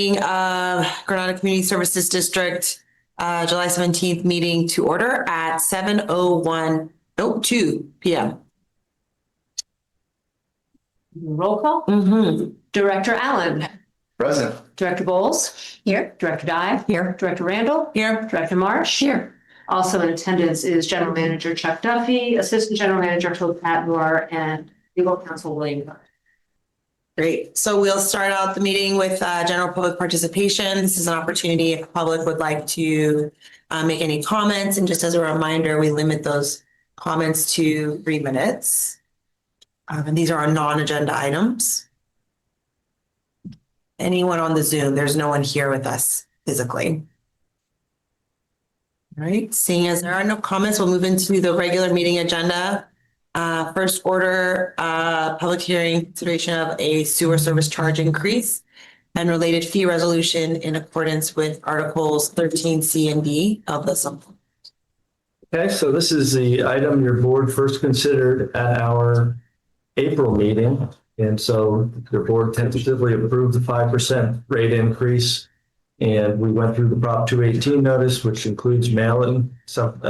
meeting of Granada Community Services District, July 17th meeting to order at 2 p.m. Roll call. Director Allen. Present. Director Bowles. Here. Director Dye. Here. Director Randall. Here. Director Marsh. Here. Also in attendance is General Manager Chuck Duffy, Assistant General Manager Hope Patmore, and Legal Counsel William Carter. Great. So we'll start out the meeting with general public participation. This is an opportunity if the public would like to make any comments. And just as a reminder, we limit those comments to 3 minutes. And these are our non-agenda items. Anyone on the Zoom? There's no one here with us physically. All right. Seeing as there are no comments, we'll move into the regular meeting agenda. First order, public hearing consideration of a sewer service charge increase and related fee resolution in accordance with Articles 13C and D of the supplement. Okay, so this is the item your board first considered at our April meeting. And so the board tentatively approved the 5% rate increase. And we went through the Prop 218 notice, which includes mailing some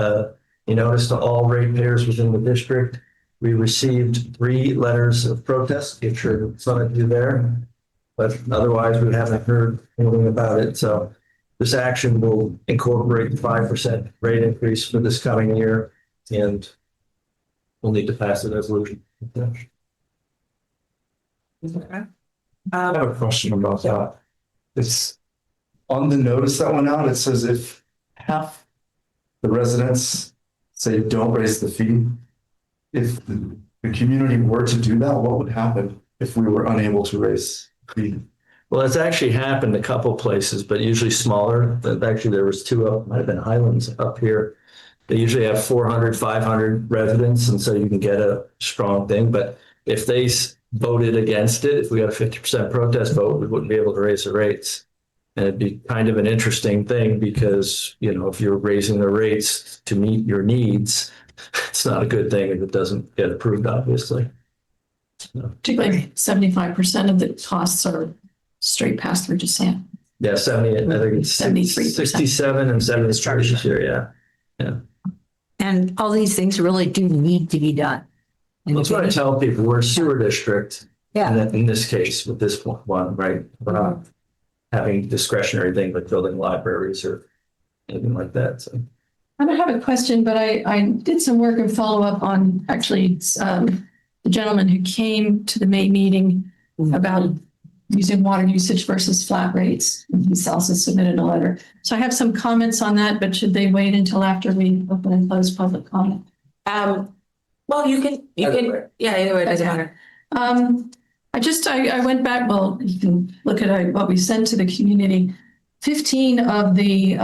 notice to all ratepayers within the district. We received 3 letters of protest, if you're some of you there, but otherwise we haven't heard anything about it. So this action will incorporate the 5% rate increase for this coming year, and we'll need to pass the resolution. Okay. I have a question about that. It's on the notice that went out. It says if half the residents say don't raise the fee, if the community were to do that, what would happen if we were unable to raise the fee? Well, it's actually happened a couple places, but usually smaller. Actually, there was 2 up, might have been Highlands up here. They usually have 400, 500 residents, and so you can get a strong thing. But if they voted against it, if we got a 50% protest vote, we wouldn't be able to raise the rates. And it'd be kind of an interesting thing because, you know, if you're raising the rates to meet your needs, it's not a good thing if it doesn't get approved, obviously. Particularly 75% of the costs are straight pass through to SAM. Yeah, 70, I think it's 73%. 67 and 73 this year, yeah. And all these things really do need to be done. That's what I tell people. We're a sewer district. Yeah. And in this case, with this one, right? We're not having discretionary things like building libraries or anything like that. So I don't have a question, but I did some work and follow up on actually the gentleman who came to the May meeting about using water usage versus flat rates. He also submitted a letter. So I have some comments on that, but should they wait until after we open and close public comment? Well, you can, yeah, either way, it doesn't matter. I went back, well, you can look at what we sent to the community. 15 of the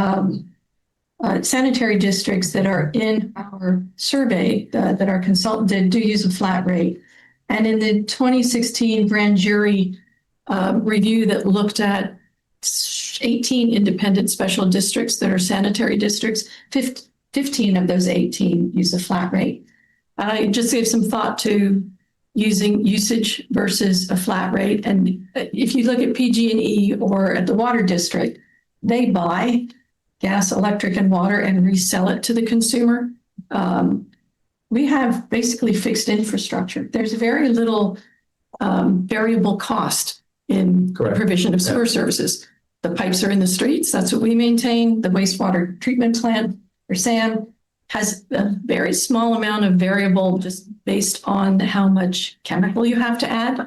sanitary districts that are in our survey that our consultant did do use a flat rate. And in the 2016 grand jury review that looked at 18 independent special districts that are sanitary districts, 15 of those 18 use a flat rate. I just gave some thought to using usage versus a flat rate. And if you look at PG&E or at the water district, they buy gas, electric, and water and resell it to the consumer. We have basically fixed infrastructure. There's very little variable cost in the provision of sewer services. The pipes are in the streets. That's what we maintain. The wastewater treatment plant, or SAM, has a very small amount of variable just based on how much chemical you have to add.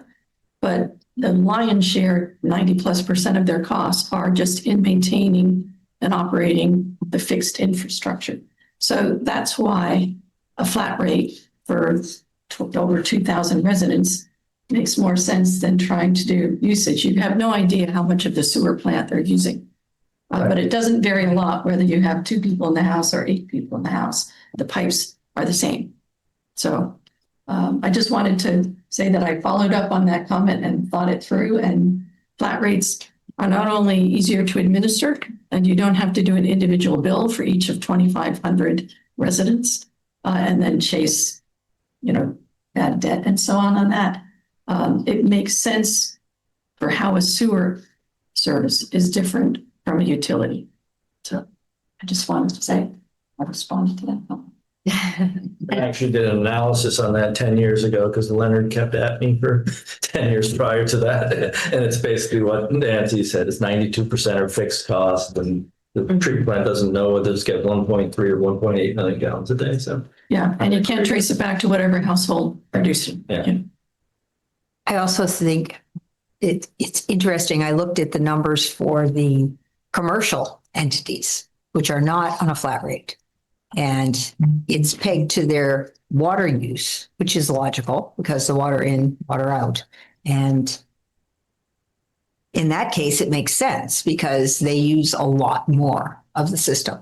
But the lion's share, 90+% of their costs are just in maintaining and operating the fixed infrastructure. So that's why a flat rate for over 2,000 residents makes more sense than trying to do usage. You have no idea how much of the sewer plant they're using. But it doesn't vary a lot whether you have 2 people in the house or 8 people in the house. The pipes are the same. So I just wanted to say that I followed up on that comment and thought it through. And flat rates are not only easier to administer, and you don't have to do an individual bill for each of 2,500 residents and then chase, bad debt and so on that. It makes sense for how a sewer service is different from a utility. So I just wanted to say, I responded to that. I actually did an analysis on that 10 years ago because Leonard kept at me for 10 years prior to that. And it's basically what Nancy said, it's 92% are fixed costs, and the treatment plant doesn't know whether it's get 1.3 or 1.8 million gallons a day. So Yeah, and you can't trace it back to whatever household produced it. Yeah. I also think it's interesting. I looked at the numbers for the commercial entities, which are not on a flat rate. And it's pegged to their water use, which is logical because the water in, water out. And in that case, it makes sense because they use a lot more of the system.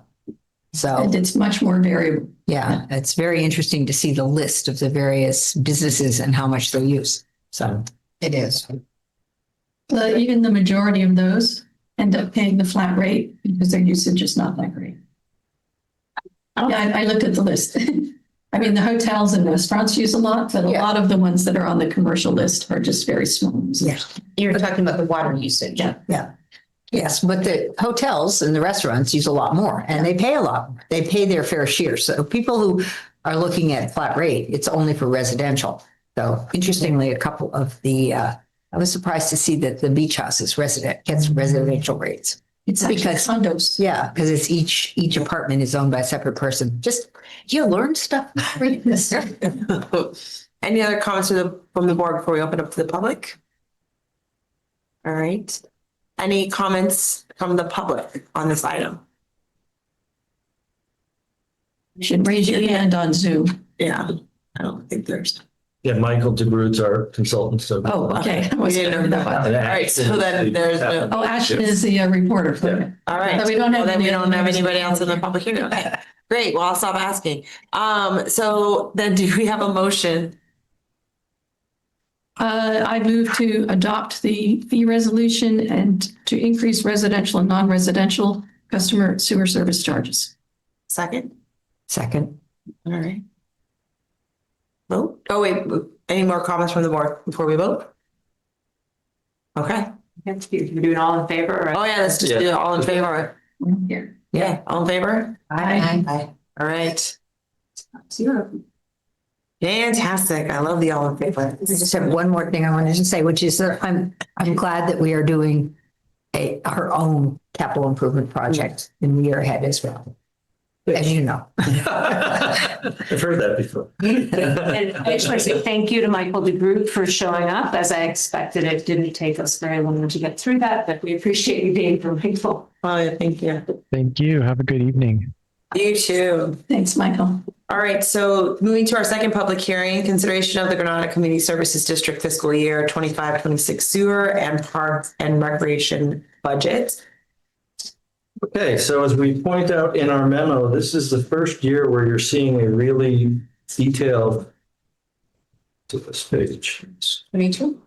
So, And it's much more variable. yeah, it's very interesting to see the list of the various businesses and how much they use. So it is. But even the majority of those end up paying the flat rate because their usage is not that great. Yeah, I looked at the list. I mean, the hotels and restaurants use a lot, but a Yeah. lot of the ones that are on the commercial list are just very small. Yeah. You're talking about the water usage. Yeah. Yes, but the hotels and the restaurants use a lot more and they pay a lot. They pay their fair share. So people who are looking at flat rate, it's only for residential. So interestingly, a couple of the, I was surprised to see that the beach house is gets residential rates. It's actually Because- condos. Yeah, because it's each apartment is owned by a separate person. Just, you learn stuff. Reading this. Any other comments from the board before we open up to the public? All right. Any comments from the public on this item? You should raise your hand on Zoom. Yeah, I don't think there's. yeah, Michael DeGroot's our consultant. So Oh, okay. I We wasn't didn't know aware of that. that. All right, so then there's no. Oh, Ashton is the reporter. for it. All right. So we don't have Well, then we any don't have others. anybody else in the public hearing. Okay, great. Well, I'll stop asking. So then do we have a motion? I move to adopt the fee resolution and to increase residential and non-residential customer sewer service charges. Second? Second. All right. Vote? Oh, wait, any more comments from the board before we vote? Okay. You're doing all in favor? Or? Oh, yeah, let's just do it all in favor. Here. Yeah, all in favor? Aye. All right. Zero. Fantastic. I love the all in favor. I just have one more thing I wanted to say, which is that I'm glad that we are doing our own capital improvement project in the year ahead as well. As you know. I've heard that before. And I just want to say thank you to Michael DeGroot for showing up. As I expected, it didn't take us very long to get through that, but we appreciate you being here, Michael. Oh, yeah, thank you. Thank you. Have a good evening. You too. Thanks, Michael. All right, so moving to our second public hearing, consideration of the Granada Community Services District fiscal year 25-26 sewer and parks and recreation budget. Okay, so as we point out in our memo, this is the first year where you're seeing a really detailed to this page. 22?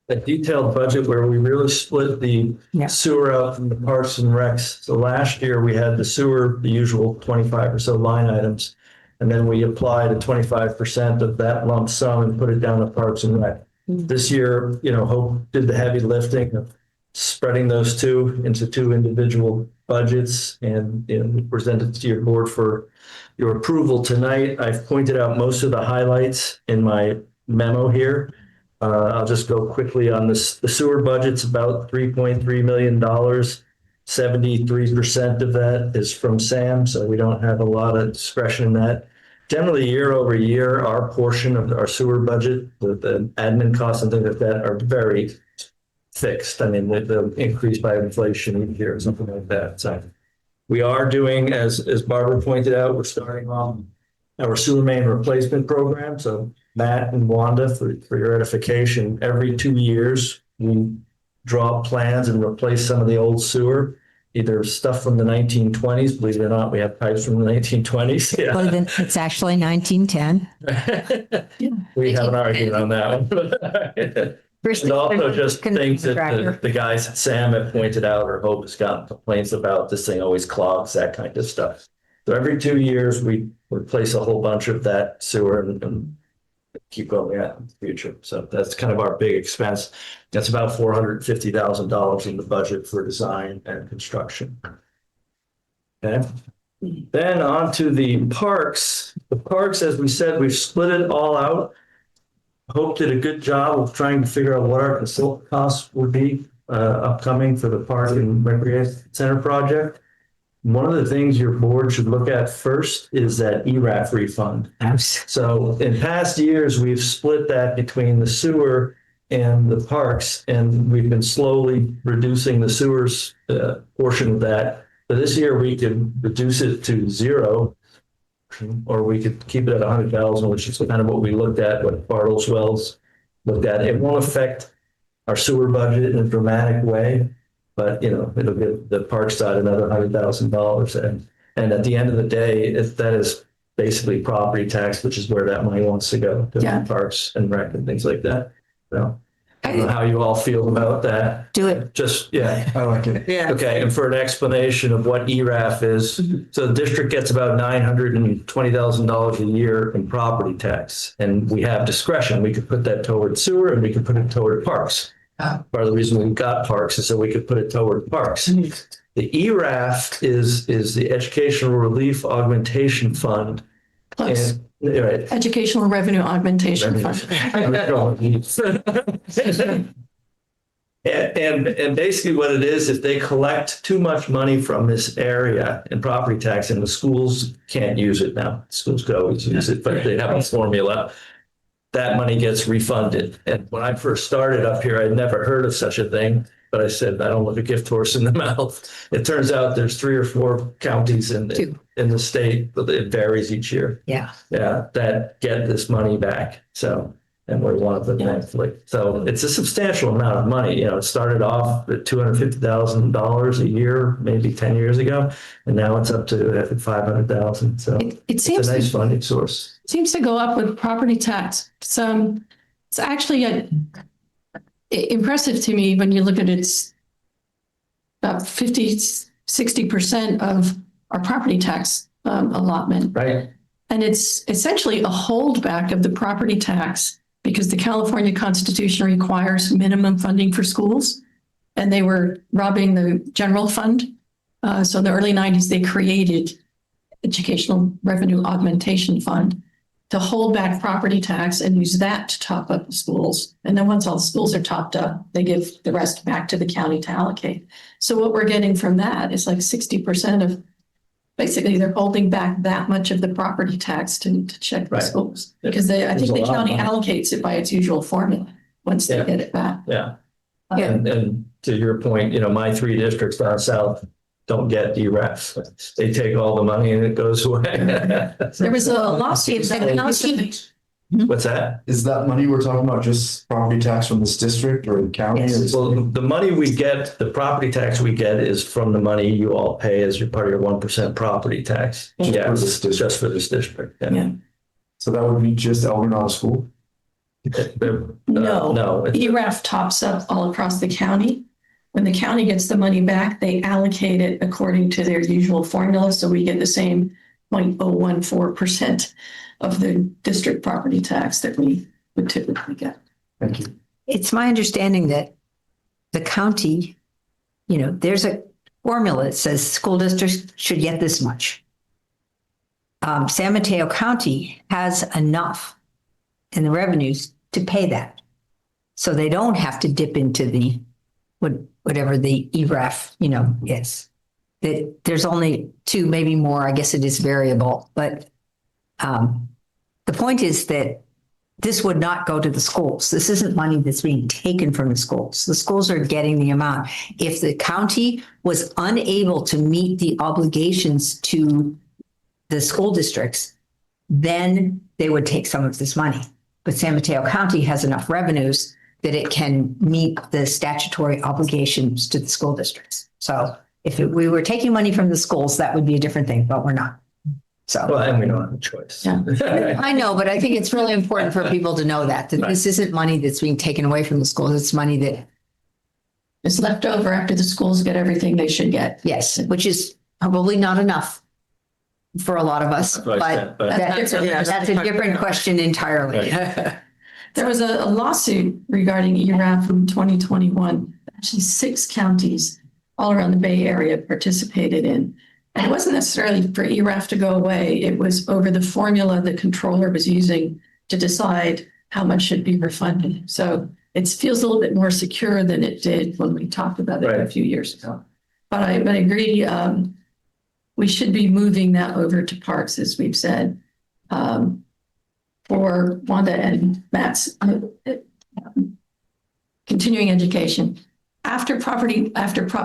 A detailed budget where we really split the Yeah. sewer out from the parks and recs. So last year we had the sewer, the usual 25 or so line items. And then we applied a 25% of that lump sum and put it down to parks and rec. This year, Hope did the heavy lifting of spreading those two into two individual budgets and presented to your board for your approval tonight. I've pointed out most of the highlights in my memo here. I'll just go quickly on this. The sewer budget's about $3.3 million. 73% of that is from SAM, so we don't have a lot of discretion in that. Generally, year over year, our portion of our sewer budget, the admin costs and things like that are very fixed. I mean, they'll increase by inflation each year or something like that. So we are doing, as Barbara pointed out, we're starting on our sewer main replacement program. So Matt and Wanda, for your edification, every 2 years, we draw up plans and replace some of the old sewer, either stuff from the 1920s, believe it or not, we have pipes from the 1920s. Yeah. Well, then it's actually 1910. We have an argument on that one. And also just things that the guys at SAM have pointed out or Hope has gotten complaints about, this thing always clogs, that kind of stuff. So every 2 years, we replace a whole bunch of that sewer and keep going at in the future. So that's kind of our big expense. That's about $450,000 in the budget for design and construction. Okay. Then on to the parks. The parks, as we said, we've split it all out. Hope did a good job of trying to figure out what our consultant costs would be upcoming for the Park and Recreation Center project. One of the things your board should look at first is that ERAF refund. So in past years, we've split that between the sewer and the parks, and we've been slowly reducing the sewers portion of that. But this year, we could reduce it to zero, or we could keep it at 100,000, which is kind of what we looked at, what Bartles Wells looked at. It won't affect our sewer budget in a dramatic way, but it'll give the park side another $100,000. And at the end of the day, that is basically property tax, which is where that money wants to go to parks and rec and things like that. So I don't know how you all feel about that. Do it. Just, yeah. I like it. Yeah. Okay, and for an explanation of what ERAF is, so the district gets about $920,000 a year in property tax, and we have discretion. We could put that toward sewer, and we could put it toward parks. Part of the reason we got parks is so we could put it toward parks. The ERAF is the Educational Relief Augmentation Fund. Plus Right. Educational Revenue Augmentation Fund. And basically what it is, if they collect too much money from this area in property tax and the schools can't use it now, schools could always use it, but they have a formula, that money gets refunded. And when I first started up here, I'd never heard of such a thing, but I said, I don't look a gift horse in the mouth. It turns out there's 3 or 4 counties in the state, but it varies each year. Yeah. Yeah, that get this money back. So, and we're one of them, thankfully. So it's a substantial amount of money. It started off at $250,000 a year, maybe 10 years ago, and now it's up to I think 500,000. So It seems it's a nice funding source. seems to go up with property tax. It's actually impressive to me when you look at it's about 50-60% of our property tax allotment. Right. And it's essentially a holdback of the property tax because the California Constitution requires minimum funding for schools. And they were robbing the general fund. So in the early 90s, they created Educational Revenue Augmentation Fund to hold back property tax and use that to top up the schools. And then once all the schools are topped up, they give the rest back to the county to allocate. So what we're getting from that is like 60% of, basically they're holding back that much of the property tax to check the schools. Because I think the county allocates it by its usual formula once they get it back. Yeah. And to your point, my 3 districts down south don't get ERAF. They take all the money and it goes away. There was a lawsuit. What's that? Is that money we're talking about just property tax from this district or the county? Well, the money we get, the property tax we get is from the money you all pay as your part of your 1% property tax. Just Yeah, for this district. just for this district. Yeah. So that would be just Elgin School? No. ERAF tops up all across the county. When the county gets the money back, they allocate it according to their usual formula. So we get the same 0.014% of the district property tax that we would typically get. Thank you. It's my understanding that the county, there's a formula that says school districts should get this much. San Mateo County has enough in the revenues to pay that. So they don't have to dip into the whatever the ERAF, is. That there's only 2, maybe more. I guess it is variable, but the point is that this would not go to the schools. This isn't money that's being taken from the schools. The schools are getting the amount. If the county was unable to meet the obligations to the school districts, then they would take some of this money. But San Mateo County has enough revenues that it can meet the statutory obligations to the school districts. So if we were taking money from the schools, that would be a different thing, but we're not. So Well, and we don't have a choice. Yeah. I know, but I think it's really important for people to know that this isn't money that's being taken away from the schools. It's money that, It's left over after the schools get everything they should get. yes, which is probably not enough. for a lot of us, That's what I said, but- that's a different question entirely. There was a lawsuit regarding ERAF from 2021. Actually, 6 counties all around the Bay Area participated in. And it wasn't necessarily for ERAF to go away. It was over the formula the controller was using to decide how much should be refunded. So it feels a little bit more secure than it did when we talked about it a few years ago. But I agree, we should be moving that over to parks, as we've said. For Wanda and Matt's continuing education. After Prop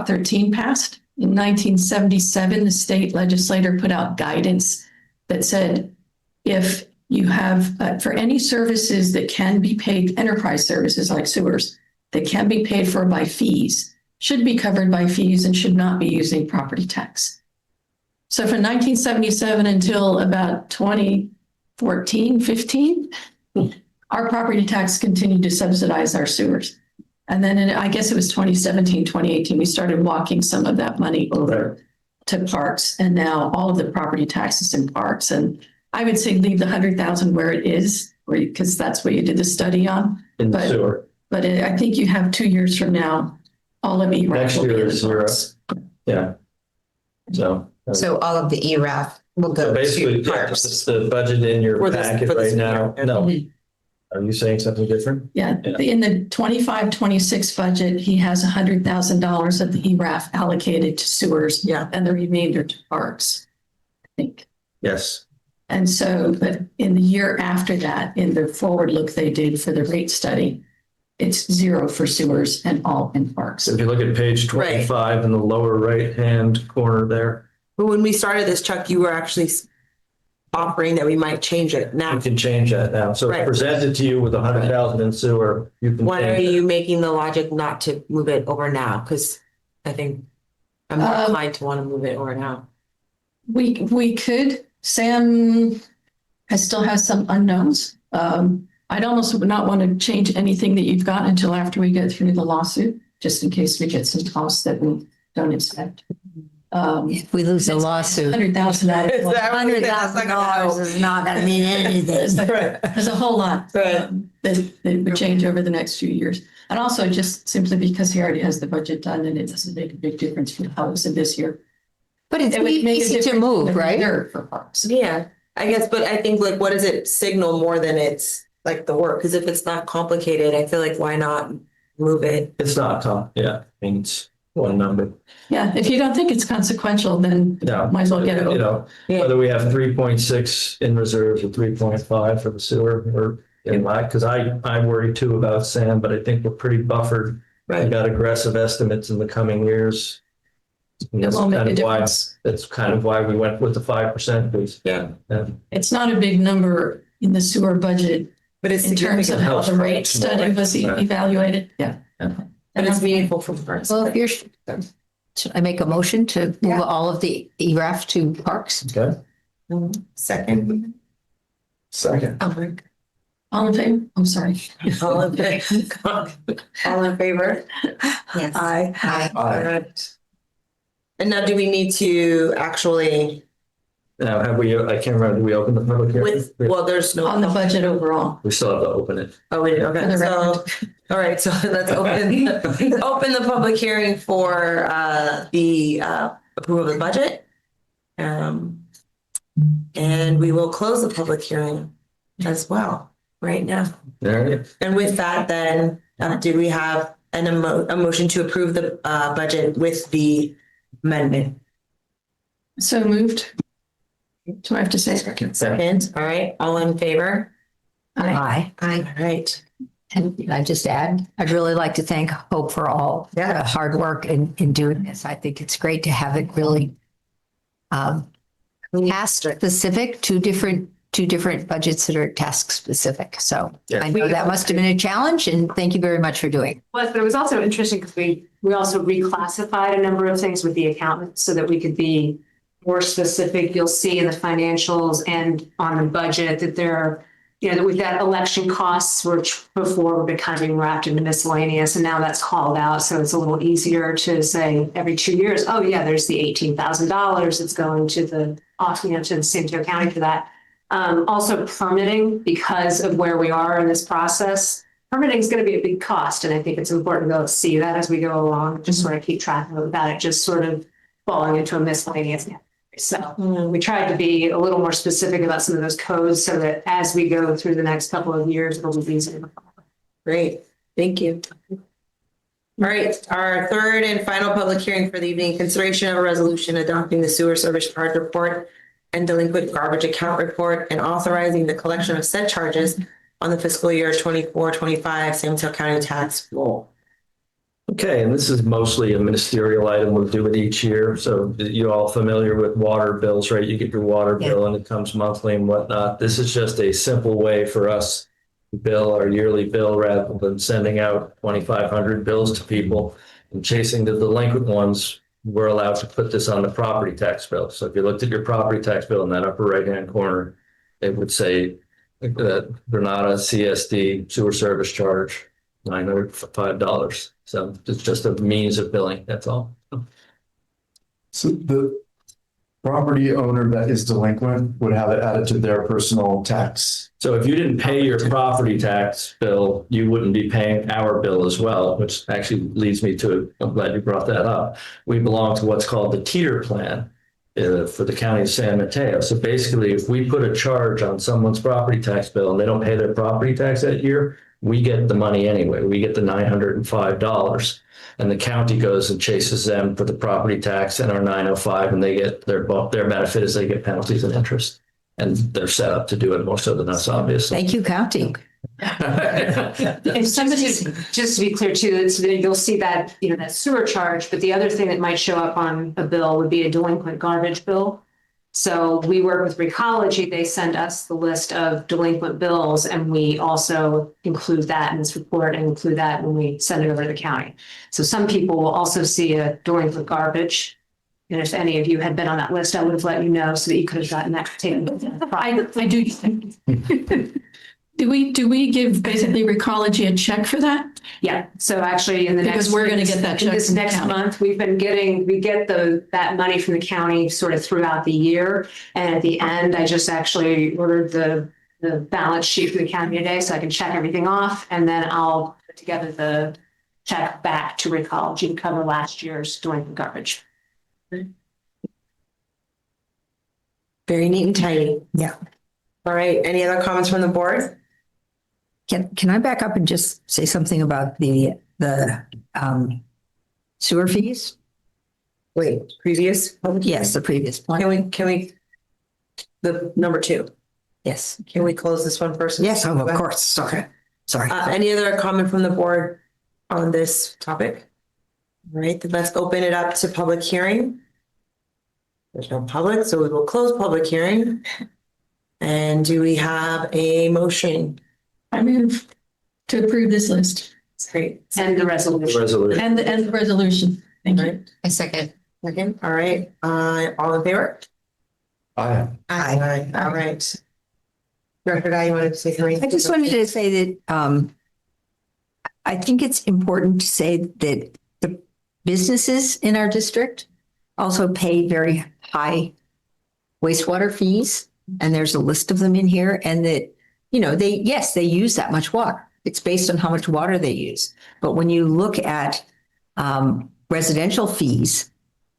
13 passed in 1977, the state legislator put out guidance that said, if you have, for any services that can be paid, enterprise services like sewers, that can be paid for by fees, should be covered by fees and should not be using property tax. So from 1977 until about 2014, 15, our property tax continued to subsidize our sewers. And then I guess it was 2017, 2018, we started walking some of that money over to parks. And now all of the property taxes in parks. And I would say leave the 100,000 where it is, because that's what you did the study on. In the sewer. But I think you have 2 years from now, all of ERAF. Next year is 0. Yeah. So all of the ERAF will So go basically, to yeah, parks. it's the budget in your For this- packet for this right now. year. No. Are you saying something different? Yeah, in the 25-26 budget, he has $100,000 of the ERAF allocated to sewers. Yeah. And the remainder to parks, I think. Yes. And so, but in the year after that, in the forward look they did for the rate study, it's 0 for sewers and all in parks. So if you look at page 25 in the lower right-hand corner there, But when we started this, Chuck, you were actually offering that we might change it you now. can change that now. So Right. presented to you with 100,000 in sewer, you can Why are change it. you making the logic not to move it over now? Because I think I'm more inclined to want to move it over now. We could, Sam still has some unknowns. I'd almost not want to change anything that you've got until after we get through the lawsuit, just in case we get some costs that we don't expect. If we lose a lawsuit, $100,000 out of $100,000 is not going to mean anything. There's a whole lot that would change over the next few years. And also just simply because he already has the budget done and it doesn't make a big difference for how it's in this year. But it's It would make a easy to difference in move, the right? reserve for parks. Yeah, I guess, but I think like, what does it signal more than it's like the work? Because if it's not complicated, I feel like why not move it? It's not tough. Yeah. I mean, it's one number. Yeah, if you don't think it's consequential, then No. might as well get it You over. know, Yeah. whether we have 3.6 in reserves or 3.5 for the sewer or in lag, because I worry too about Sam, but I think we're pretty buffered. We Right. got aggressive estimates in the coming years. And It That's won't make kind a of why, difference. that's kind of why we went with the 5%. Because, Yeah. It's not a big number in the sewer budget But it's in terms of significant. how the rate study was evaluated. Yeah. But it's meaningful for parks. Well, if you're, should I make a motion to move all of the ERAF to parks? okay. Second. Second. All in favor? I'm sorry. All in favor? All in favor? Yes. Aye. Aye. All right. And now do we need to actually Now, have we, I can't remember, did we open the public hearing? with, well, there's no. On the budget overall. We still have to open it. Oh, we did, For okay, the so, all right, so let's open the public hearing for the approval of the budget. And we will close the public hearing as well, right now. There. And with that, then, did we have a motion to approve the budget with the amendment? So moved. Do I have to say? Second, all right, all in favor? Aye. All right. And can I just add, I'd really like to thank Hope for all the hard work in doing this. I think it's great to have it really task specific, two different budgets that are task specific. So Yeah. I know that must have been a challenge, and thank you very much for doing it. But it was also interesting because we also reclassified a number of things with the accountant so that we could be more specific. You'll see in the financials and on the budget that there are, you know, that we've got election costs, which before were kind of being wrapped into miscellaneous, and now that's called out. So it's a little easier to say every 2 years, oh yeah, there's the $18,000 that's going to the off, to the San Diego County for that. Also permitting, because of where we are in this process, permitting is going to be a big cost. And I think it's important to be able to see that as we go along, just sort of keep track of that. It just sort of falling into a miscellaneous. So we tried to be a little more specific about some of those codes so that as we go through the next couple of years, it'll be easier. Great, thank you. All right, our third and final public hearing for the evening, consideration of a resolution adopting the sewer service charge report and delinquent garbage account report and authorizing the collection of said charges on the fiscal year 24-25 San Mateo County tax roll. Okay, and this is mostly a ministerial item. We'll do it each year. So you're all familiar with water bills, right? You get your water bill and it comes monthly and whatnot. This is just a simple way for us to bill our yearly bill rather than sending out 2,500 bills to people and chasing the delinquent ones. We're allowed to put this on the property tax bill. So if you looked at your property tax bill in that upper right-hand corner, it would say that Granada CSD sewer service charge, $905. So it's just a means of billing, that's all. So the property owner that is delinquent would have it added to their personal tax. So if you didn't pay your property tax bill, you wouldn't be paying our bill as well, which actually leads me to, I'm glad you brought that up. We belong to what's called the teeter plan for the county of San Mateo. So basically, if we put a charge on someone's property tax bill and they don't pay their property tax that year, we get the money anyway. We get the $905. And the county goes and chases them for the property tax and our 905, and they get their benefit is they get penalties and interest. And they're set up to do it more so than us, obviously. Thank you, county. If somebody, just to be clear too, so that you'll see that, that sewer charge, but the other thing that might show up on a bill would be a delinquent garbage bill. So we work with Recology, they send us the list of delinquent bills and we also include that in this report and include that when we send it over to the county. So some people will also see a delinquent garbage. And if any of you had been on that list, I would have let you know so that you could have gotten that taken. I do. Do we give basically Recology a check for that? Yeah, so actually in the Because next. we're going to get that check. This from the next county. month, we get that money from the county sort of throughout the year. And at the end, I just actually ordered the balance sheet for the county today so I can check everything off. And then I'll put together the check back to Recology to cover last year's delinquent garbage. Very neat and tidy. Yeah. All right, any other comments from the board? Can I back up and just say something about the sewer fees? Wait, previous? Yes, the previous one. Can we, the number 2, Yes. can we close this one first? Yes, of course. Sorry. Sorry. Any other comment from the board on this topic? All right, then let's open it up to public hearing. There's no public, so we will close public hearing. And do we have a motion? I move to approve this list Great. And the resolution. Resolution. and the resolution. Thank you. Right. A second. Second, all right, all in favor? Aye. Aye. All right. Director Guy, you wanted to say something? I just wanted to say that I think it's important to say that the businesses in our district also pay very high wastewater fees. And there's a list of them in here, and that, they use that much water. It's based on how much water they use. But when you look at residential fees,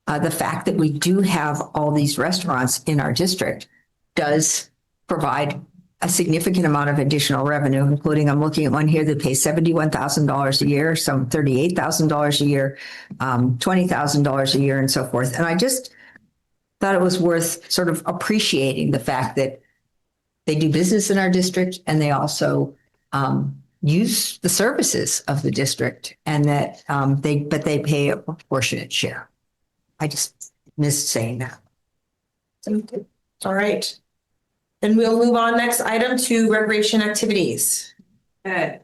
the fact that we do have all these restaurants in our district does provide a significant amount of additional revenue, including, I'm looking at one here that pays $71,000 a year, some $38,000 a year, $20,000 a year, and so forth. And I just thought it was worth sort of appreciating the fact that they do business in our district and they also use the services of the district, and that they pay a proportionate share. I just missed saying that. All right. Then we'll move on, next item, to recreation activities. Good.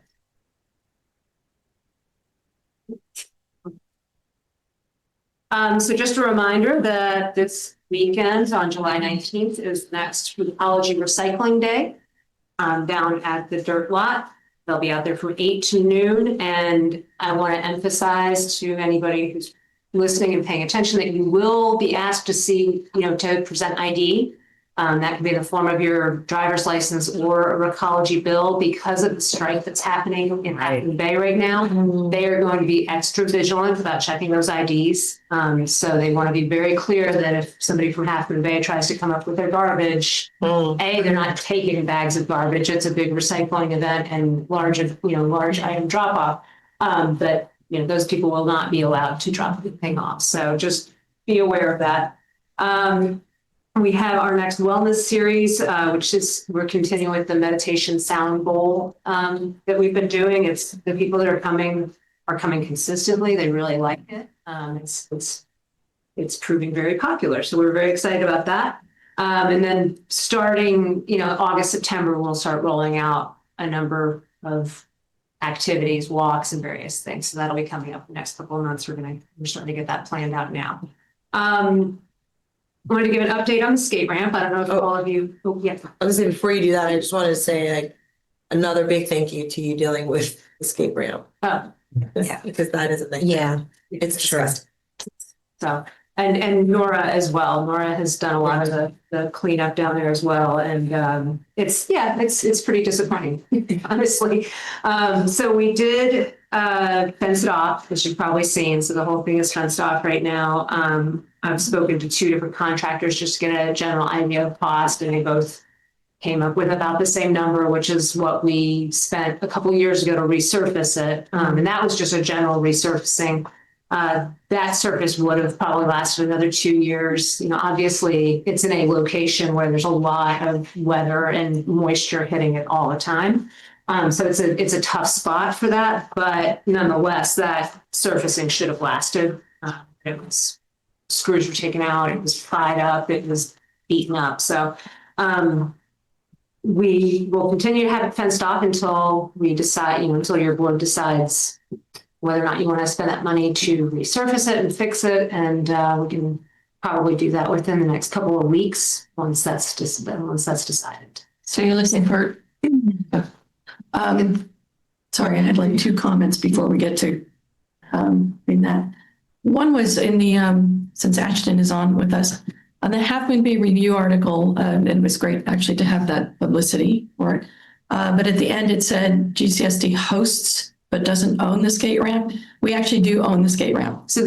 So just a reminder that this weekend on July 19th is next Recology Recycling Day down at the dirt lot. They'll be out there from 8 to noon. And I want to emphasize to anybody who's listening and paying attention, that you will be asked to see, to present ID. That could be in the form of your driver's license or a recology bill. Because of the strike that's happening in Half Moon Bay right now, they are going to be extra vigilant about checking those IDs. So they want to be very clear that if somebody from Half Moon Bay tries to come up with their garbage, they're not taking bags of garbage. It's a big recycling event and large item drop off. But those people will not be allowed to drop anything off. So just be aware of that. We have our next wellness series, which is we're continuing with the meditation sound bowl that we've been doing. It's the people that are coming consistently. They really like it. It's proving very popular. So we're very excited about that. And then starting, August, September, we'll start rolling out a number of activities, walks, and various things. So that'll be coming up the next couple of months. We're starting to get that planned out now. I wanted to give an update on the skate ramp. I don't know if all of you, I was saying, before you do that, I just wanted to say another big thank you to you dealing with the skate ramp. Oh, yeah, because that is a thing. Yeah. It's disgusting. So, and Nora as well. Nora has done a lot of the cleanup down there as well. And it's pretty disappointing, honestly. So we did fence it off, as you've probably seen. So the whole thing is fenced off right now. I've spoken to 2 different contractors just to get a general idea of cost, and they both came up with about the same number, which is what we spent a couple of years ago to resurface it. And that was just a general resurfacing. That surface would have probably lasted another 2 years. Obviously it's in a location where there's a lot of weather and moisture hitting it all the time. So it's a tough spot for that, but nonetheless, that surfacing should have lasted. Screws were taken out, it was fried up, it was beaten up. So we will continue to have it fenced off until we decide, until your board decides whether or not you want to spend that money to resurface it and fix it. And we can probably do that within the next couple of weeks once that's decided. So you're listening for, sorry, I had like 2 comments before we get to read that. One was in the, since Ashton is on with us, on the Half Moon Bay Review article, and it was great actually to have that publicity for it. But at the end it said GCSD hosts but doesn't own the skate ramp. We actually do own the skate ramp. So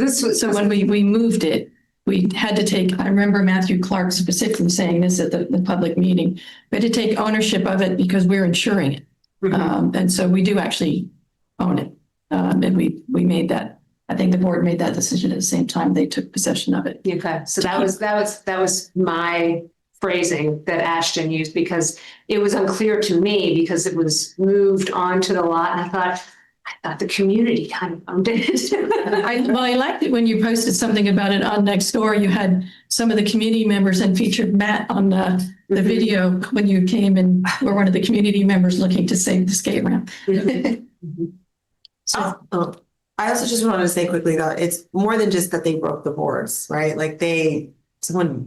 when we moved it, we had to take, I remember Matthew Clark specifically saying this at the public meeting, we had to take ownership of it because we're insuring it. And so we do actually own it. And we made that, I think the board made that decision at the same time they took possession of it. Okay, so that was my phrasing that Ashton used, because it was unclear to me because it was moved onto the lot, and I thought the community kind of owned it. I liked it when you posted something about it on Nextdoor. You had some of the community members and featured Matt on the video when you came and were one of the community members looking to save the skate ramp. I also just wanted to say quickly though, it's more than just that they broke the boards, right? Like someone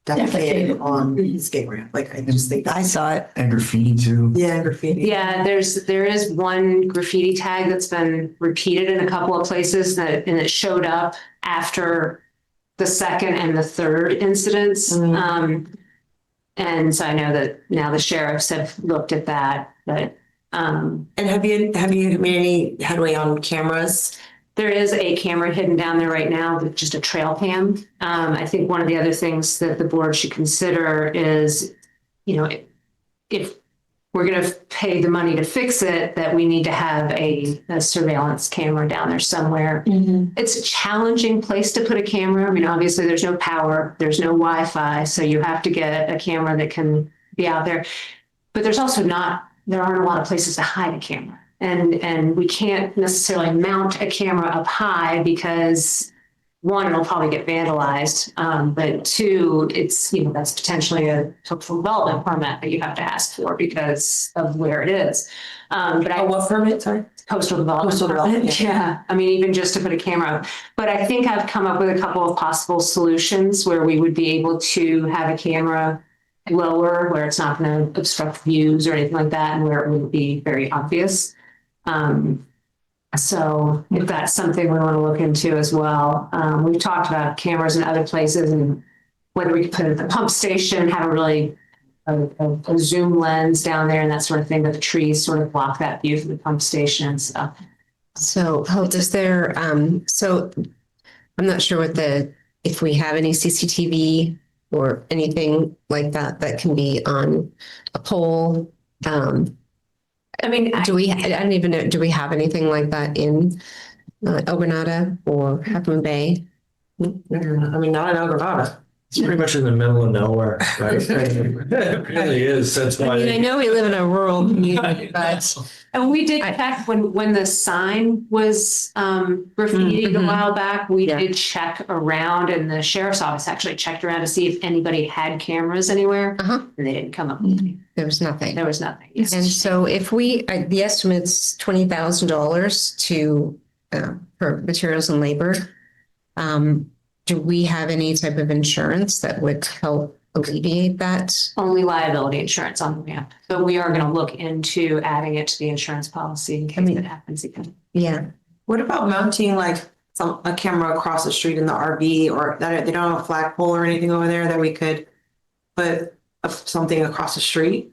defecated on the skate ramp. Like I just think I saw it. And graffiti too. yeah, graffiti. Yeah, there is one graffiti tag that's been repeated in a couple of places and it showed up after the second and the third incidents. And so I know that now the sheriffs have looked at that, but and have you made any headway on cameras? there is a camera hidden down there right now, just a trail cam. I think one of the other things that the board should consider is, if we're going to pay the money to fix it, that we need to have a surveillance camera down there somewhere. Mm-hmm. It's a challenging place to put a camera. I mean, obviously there's no power, there's no Wi-Fi, so you have to get a camera that can be out there. But there aren't a lot of places to hide a camera. And we can't necessarily mount a camera up high because one, it'll probably get vandalized. But two, that's potentially a coastal development permit that you have to ask for because of where it is. What permit? Sorry. Coastal development permit. Yeah. I mean, even just to put a camera up. But I think I've come up with a couple of possible solutions where we would be able to have a camera lower, where it's not going to obstruct views or anything like that, and where it wouldn't be very obvious. So if that's something we want to look into as well. We've talked about cameras in other places and whether we could put it at the pump station, have a zoom lens down there and that sort of thing, but the trees sort of block that view from the pump station. So Hope, is there, so I'm not sure if we have any CCTV or anything like that that can be on a pole. I mean, I don't even know, do we have anything like that in El Granada or Half Moon Bay? I mean, not in El Granada. It's pretty much in the middle of nowhere, right? It really is. That's I mean, I why. know we live in a rural community, but and we did check when the sign was graffitied a while back, we Yeah. did check around and the sheriff's office actually checked around to see if anybody had cameras anywhere. Uh-huh. And they didn't come up with any. there was nothing. There was nothing. And so if the estimate's $20,000 to, for materials and labor, do we have any type of insurance that would help alleviate that? Only liability insurance on the ramp, but we are going to look into adding it to the insurance policy in case it happens again. Yeah. What about mounting like a camera across the street in the RV, or that they don't have a flagpole or anything over there that we could put something across the street?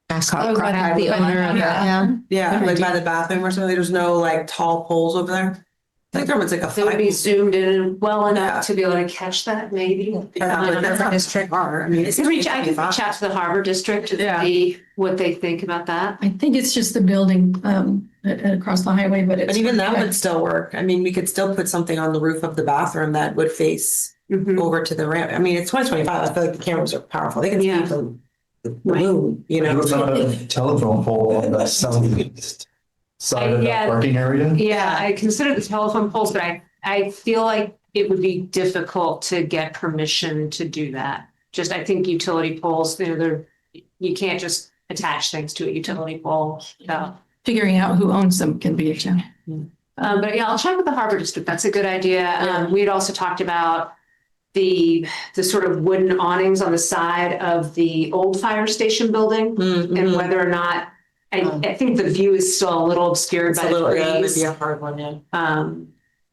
Ask Oh, the right. owner of that. Yeah. Yeah, Good like by idea. the bathroom or something. There's no like tall poles over there. I think there was like a It would be flag. zoomed in well Yeah. enough to be able to catch that, maybe. Yeah, but that's not District. far. I mean, it's I could reach out to the harbor district to Yeah. see what they think about that. I think it's just the building across the highway, but it's. But even that would still work. I mean, we could still put something on the roof of the bathroom that would face over to the ramp. I mean, it's 2025. I feel like the cameras are powerful. They can see Yeah. from the moon, you There know? was not a telephone pole on the southeast side of Yeah. that parking area. Yeah, I considered the telephone poles, but I feel like it would be difficult to get permission to do that. Just, I think utility poles, you can't just attach things to a utility pole. So, Figuring out who owns them can be a challenge. but yeah, I'll check with the harbor district. That's a good idea. We had also talked about the sort of wooden awnings on the side of the old fire station building and whether or not, I think the view is still a little obscured It's by a little, the yeah, it would trees. be a hard one, yeah.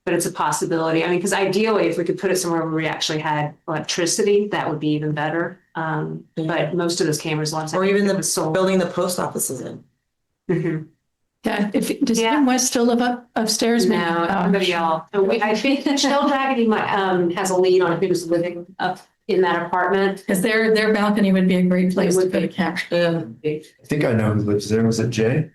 But it's a possibility. I mean, because ideally, if we could put it somewhere where we actually had electricity, that would be even better. But most of those cameras, ones Or even the sold. building the post office is in. Mhm. Yeah, does Yeah. Tim West still live upstairs? No, Maybe- somebody else. I think Shell Dragon has a lead on who's living up in that apartment. Because their balcony would be a great place It to would put a be. camera. Yeah. I think I know who lives there. Was it Jay?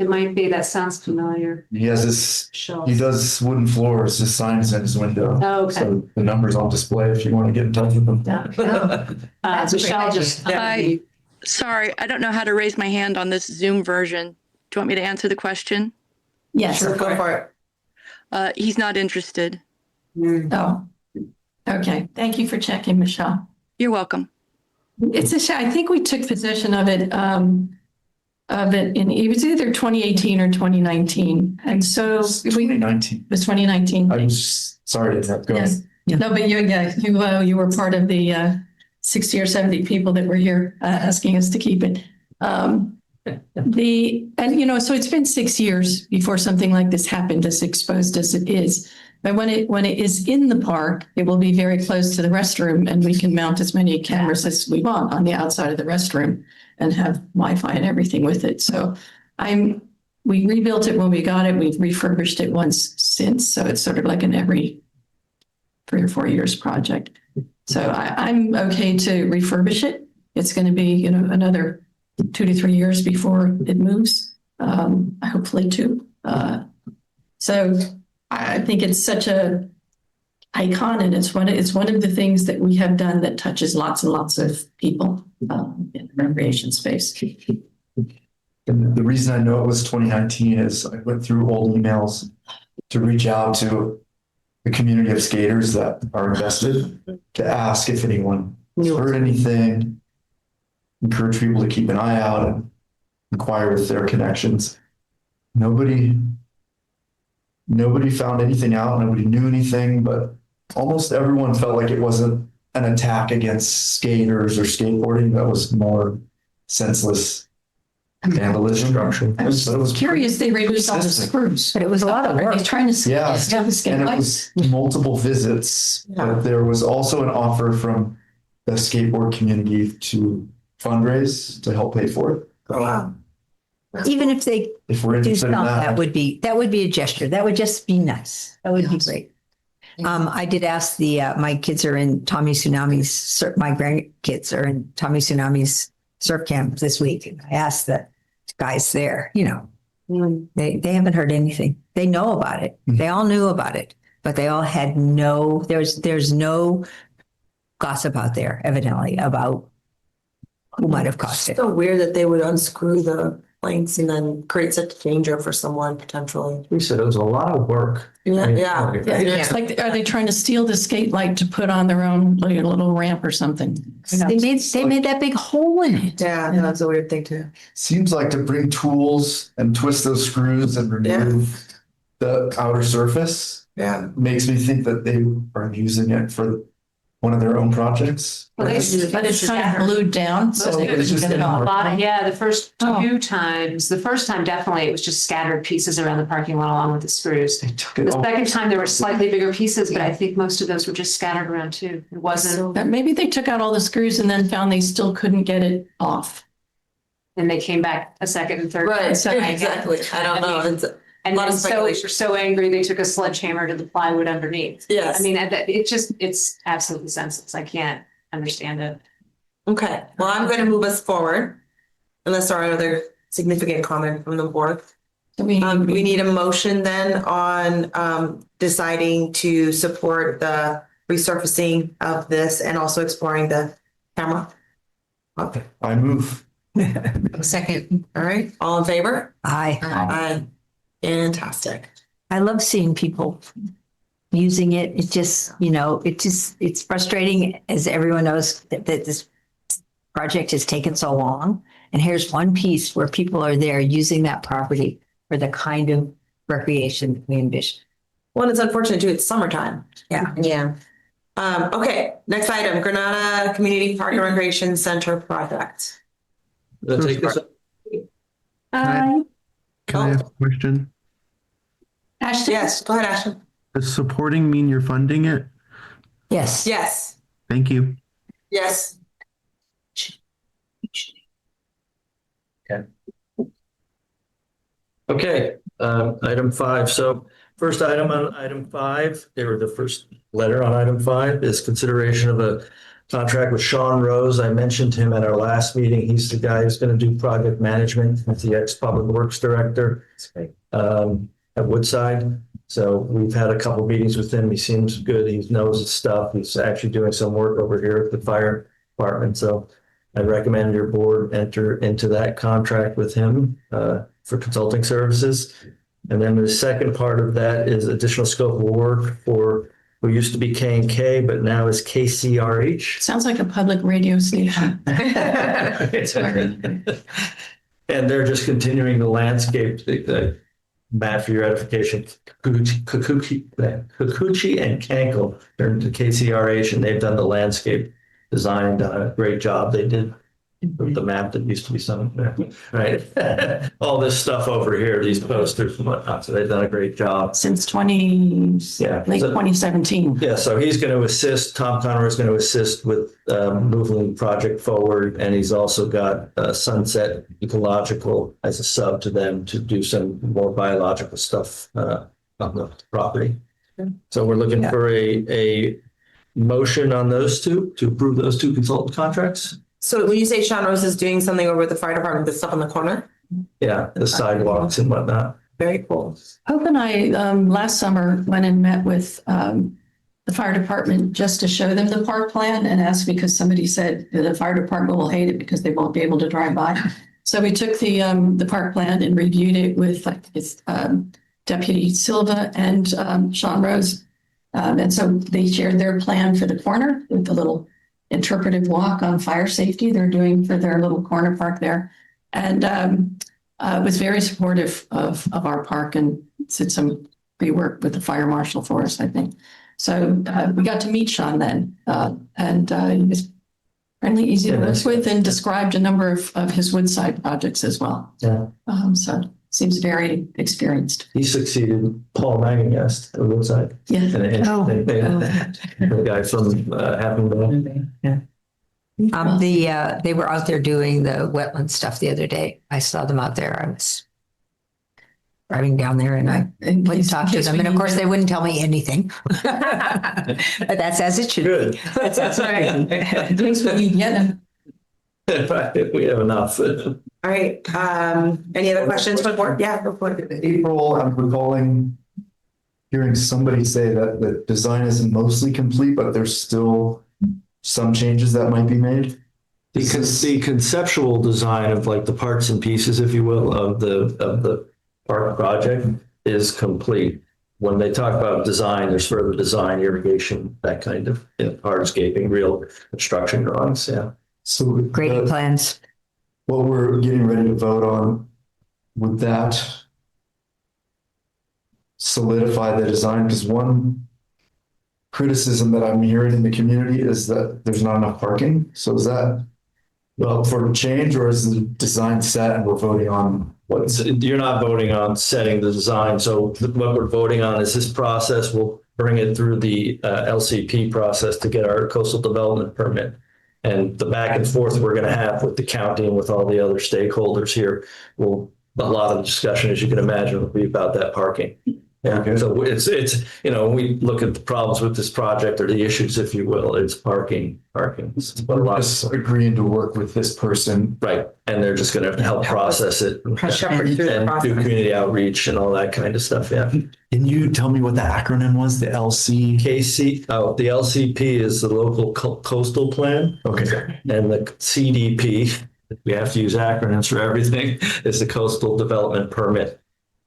It might be. That sounds familiar. He has this, Shell. he does wooden floors, his signs in his window. Oh, okay. So the number's on display if you want to get in touch with them. That's a great Michelle idea. just. Sorry, I don't know how to raise my hand on this Zoom version. Do you want me to answer the question? Yes. Sure, go for it. He's not interested. Oh, okay. Thank you for checking, Michelle. You're welcome. It's a shame. I think we took possession of it it was either 2018 or 2019. And so it 2019. was 2019. I'm sorry to interrupt. Go Yes. ahead. No, but you were part of the 60 or 70 people that were here asking us to keep it. So it's been 6 years before something like this happened, as exposed as it is. But when it is in the park, it will be very close to the restroom, and we can mount as many cameras as we want on the outside of the restroom and have Wi-Fi and everything with it. So we rebuilt it when we got it. We've refurbished it once since. So it's sort of like an every 3 or 4 years project. So I'm okay to refurbish it. It's going to be, another 2 to 3 years before it moves. Hopefully 2. So I think it's such a icon, and it's one of the things that we have done that touches lots and lots of people in the recreation space. And the reason I know it was 2019 is I went through old emails to reach out to the community of skaters that are invested to ask if anyone heard anything, encourage people to keep an eye out and inquire with their connections. Nobody found anything out. Nobody knew anything, but almost everyone felt like it wasn't an attack against skaters or skateboarding. That was more senseless vandalism. Construction. But it was Curious, they removed all the consistent. screws. But it was a lot of Are work. they trying to Yeah. escape And it lights? was multiple visits, but there was also an offer from the skateboard community to fundraise to help pay for it. Oh, wow. Even if they If we're do interested in some, that. that would be a gesture. That would just be nice. That would be great. I did ask my kids are in Tommy Tsunami's, my grandkids are in Tommy Tsunami's surf camp this week. And I asked the guys there, they haven't heard anything. They know about it. They all knew about it, but they all had there's no gossip out there, evidently, about who might have caused it. So weird that they would unscrew the planks and then create such danger for someone potentially. We said it was a lot of work. Yeah, Yeah, it's like, are they trying to steal the skate light to put on their own like, little ramp or something? They made that big hole in it. Yeah, that's a weird thing too. Seems like to bring tools and twist those screws and remove the outer surface. Yeah. Makes me think that they are using it for one of their own projects. Well, But it's kind of glued down, so they it's couldn't just get it in off. The first Oh. two times, the first time definitely it was just scattered pieces around the parking lot along with the screws. They took The it off. second time there were slightly bigger pieces, but I think most of those were just scattered around too. It wasn't, Maybe they took out all the screws and then found they still couldn't get it off. and they came back a second and third. Right, time. exactly. I don't know. It's, And lot then of so, speculation. so angry, they took a sledgehammer to the plywood underneath. yes. I mean, it's absolutely senseless. I can't understand it. Okay, well, I'm going to move us forward unless there are other significant comment from the board. So we We need a motion then on deciding to support the resurfacing of this and also exploring the camera. Okay, I move. Second. all right, all in favor? I Fantastic. love seeing people using it. It just, it's frustrating, as everyone knows, that this project has taken so long. And here's one piece where people are there using that property for the kind of recreation we envision. Well, it's unfortunate too, it's summertime. Yeah. Okay, next item, Granada Community Park and Recreation Center project. Let's take this- Can I ask a question? Ashton? Yes, go ahead, Ashton. Does supporting mean you're funding it? Yes. Yes, Thank you. yes. Okay, item 5. So first item on item 5, or the first letter on item 5 is consideration of a contract with Sean Rose. I mentioned him at our last meeting. He's the guy who's going to do project management. He's the ex-public works director at Woodside. So we've had a couple meetings with him. He seems good. He knows his stuff. He's actually doing some work over here at the fire department. So I recommend your board enter into that contract with him for consulting services. And then the second part of that is additional scope of work for who used to be K&K, but now is KCRH. Sounds like a public radio station. And they're just continuing the landscape, the map for your edification, Kikuchi and Kankel, they're into KCRH, and they've done the landscape design, done a great job. They did the map that used to be something, right? All this stuff over here, these posters and whatnot. So they've done a great job. Since Yeah. late So- 2017. Yeah, so he's going to assist, Tom Conroy is going to assist with moving the project forward. And he's also got Sunset Ecological as a sub to them to do some more biological stuff on the property. So we're looking for a motion on those two, to approve those two consultant contracts. So when you say Sean Rose is doing something over at the fire department, the stuff on the corner? Yeah, the sidewalks and whatnot. Very cool. Hope and I, last summer, went and met with the fire department just to show them the park plan and asked because somebody said the fire department will hate it because they won't be able to drive by. So we took the park plan and reviewed it with Deputy Silva and Sean Rose. And so they shared their plan for the corner with the little interpretive walk on fire safety they're doing for their little corner park there. And was very supportive of our park and did some pre-work with the fire marshal for us, I think. So we got to meet Sean then, and he was friendly, easy to Yeah, work nice with, guy. and described a number of his Woodside projects as well. Yeah. So seems very experienced. He succeeded Paul Magangast at Woodside. Yeah. And the guy from Happy Valley. They were out there doing the wetland stuff the other day. I saw them out there. I was driving down there and I went and talked to them. And of course, they wouldn't tell me anything. But that's as it should be. Good. That's right. Thanks for you get him. We have enough. All right, any other questions for the board? Yeah, go for it. In April, I'm recalling hearing somebody say that the design is mostly complete, but there's still some changes that might be made. The conceptual design of like the parts and pieces, if you will, of the park project is complete. When they talk about design, there's further design, irrigation, that kind of hardscaping, real construction drawings. Yeah. So Grading plans. what we're getting ready to vote on, would that solidify the design? Because one criticism that I'm hearing in the community is that there's not enough parking. So is that up for change, or is the design set and we're voting on what's? You're not voting on setting the design. So what we're voting on is this process. We'll bring it through the LCP process to get our coastal development permit. And the back and forth we're going to have with the county and with all the other stakeholders here will, a lot of the discussion, as you can imagine, will be about that parking. Yeah. Okay. So it's, when we look at the problems with this project, or the issues, if you will, it's parking. It's what a We're lot just agreeing to work with this person. right. And they're just going to help process it Shepherd through the and do process. community outreach and all that kind of stuff. Yeah. Can you tell me what the acronym was? The LC? The LCP is the local coastal plan, Okay. and the CDP, we have to use acronyms for everything, is the coastal development permit